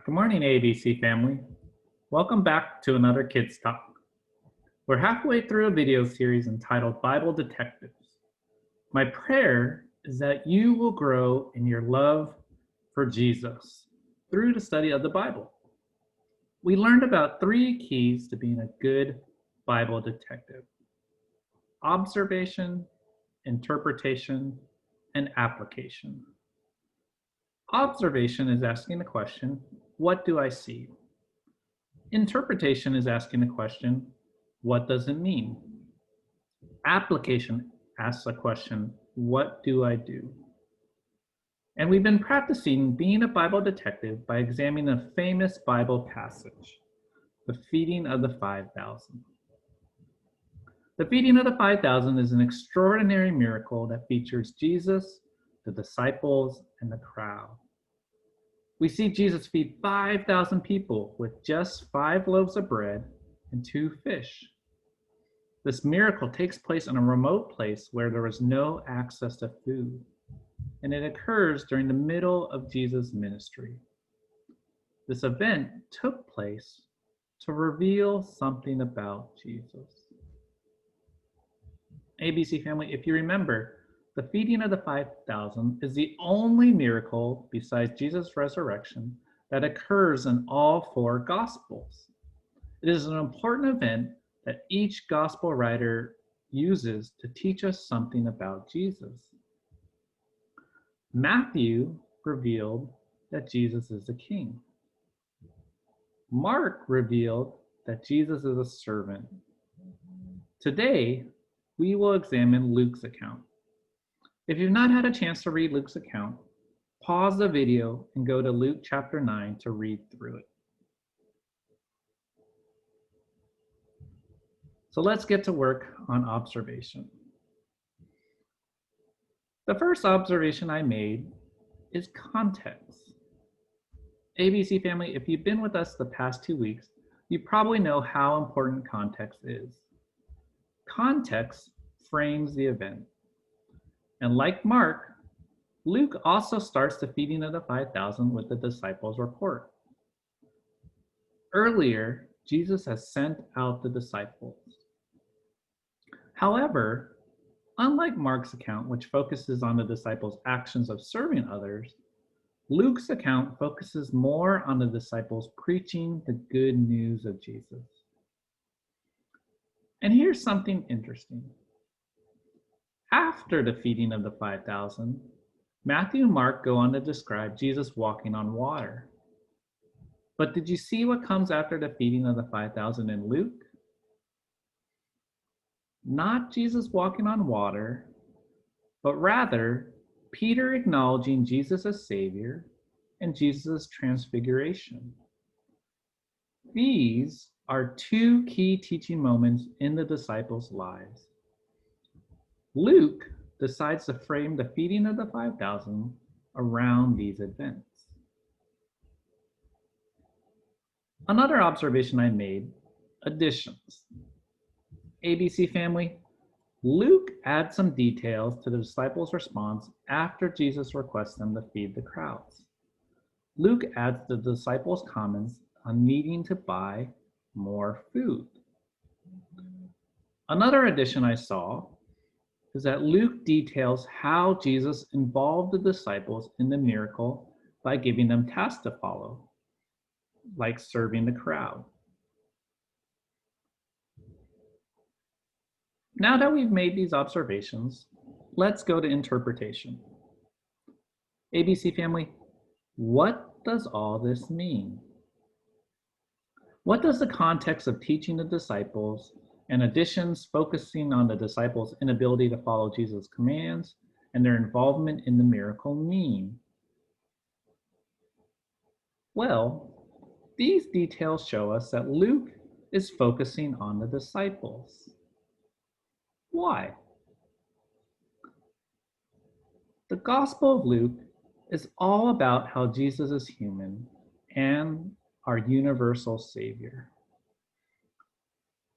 Good morning, ABC family. Welcome back to another Kids Talk. We're halfway through a video series entitled Bible Detectives. My prayer is that you will grow in your love for Jesus through the study of the Bible. We learned about 3 keys to being a good Bible detective: observation, interpretation, and application. Observation is asking the question, what do I see? Interpretation is asking the question, what does it mean? Application asks the question, what do I do? And we've been practicing being a Bible detective by examining a famous Bible passage, the feeding of the 5,000. The feeding of the 5,000 is an extraordinary miracle that features Jesus, the disciples, and the crowd. We see Jesus feed 5,000 people with just 5 loaves of bread and 2 fish. This miracle takes place in a remote place where there was no access to food, and it occurs during the middle of Jesus' ministry. This event took place to reveal something about Jesus. ABC family, if you remember, the feeding of the 5,000 is the only miracle besides Jesus' resurrection that occurs in all 4 Gospels. It is an important event that each Gospel writer uses to teach us something about Jesus. Matthew revealed that Jesus is a king. Mark revealed that Jesus is a servant. Today, we will examine Luke's account. If you've not had a chance to read Luke's account, pause the video and go to Luke chapter 9 to read through it. So let's get to work on observation. The first observation I made is context. ABC family, if you've been with us the past 2 weeks, you probably know how important context is. Context frames the event. And like Mark, Luke also starts the feeding of the 5,000 with the disciples' report. Earlier, Jesus has sent out the disciples. However, unlike Mark's account, which focuses on the disciples' actions of serving others, Luke's account focuses more on the disciples preaching the good news of Jesus. And here's something interesting. After the feeding of the 5,000, Matthew and Mark go on to describe Jesus walking on water. But did you see what comes after the feeding of the 5,000 in Luke? Not Jesus walking on water, but rather Peter acknowledging Jesus as Savior and Jesus' transfiguration. These are 2 key teaching moments in the disciples' lives. Luke decides to frame the feeding of the 5,000 around these events. Another observation I made, additions. ABC family, Luke adds some details to the disciples' response after Jesus requests them to feed the crowds. Luke adds the disciples' comments on needing to buy more food. Another addition I saw is that Luke details how Jesus involved the disciples in the miracle by giving them tasks to follow, like serving the crowd. Now that we've made these observations, let's go to interpretation. ABC family, what does all this mean? What does the context of teaching the disciples and additions focusing on the disciples' inability to follow Jesus' commands and their involvement in the miracle mean? Well, these details show us that Luke is focusing on the disciples. Why? The Gospel of Luke is all about how Jesus is human and our universal Savior.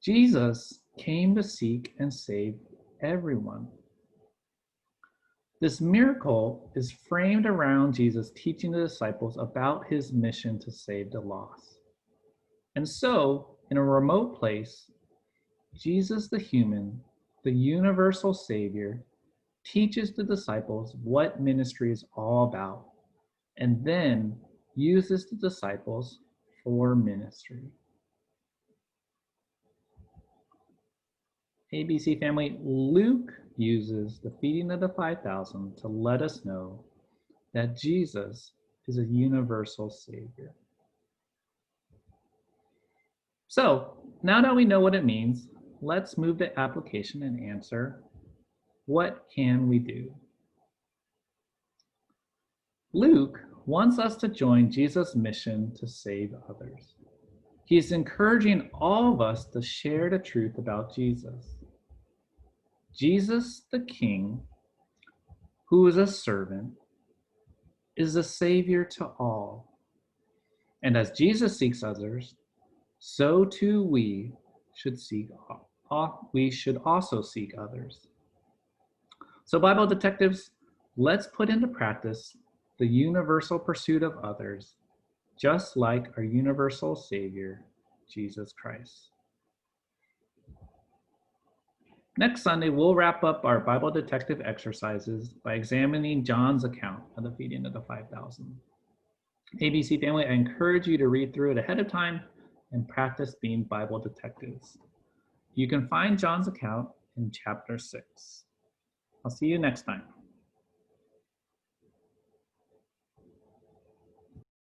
Jesus came to seek and save everyone. This miracle is framed around Jesus teaching the disciples about his mission to save the lost. And so, in a remote place, Jesus the human, the universal Savior, teaches the disciples what ministry is all about, and then uses the disciples for ministry. ABC family, Luke uses the feeding of the 5,000 to let us know that Jesus is a universal Savior. So, now that we know what it means, let's move to application and answer, what can we do? Luke wants us to join Jesus' mission to save others. He is encouraging all of us to share the truth about Jesus. Jesus the King, who is a servant, is a Savior to all. And as Jesus seeks others, so too we should also seek others. So Bible detectives, let's put into practice the universal pursuit of others, just like our universal Savior, Jesus Christ. Next Sunday, we'll wrap up our Bible detective exercises by examining John's account of the feeding of the 5,000. ABC family, I encourage you to read through it ahead of time and practice being Bible detectives. You can find John's account in chapter 6. I'll see you next time.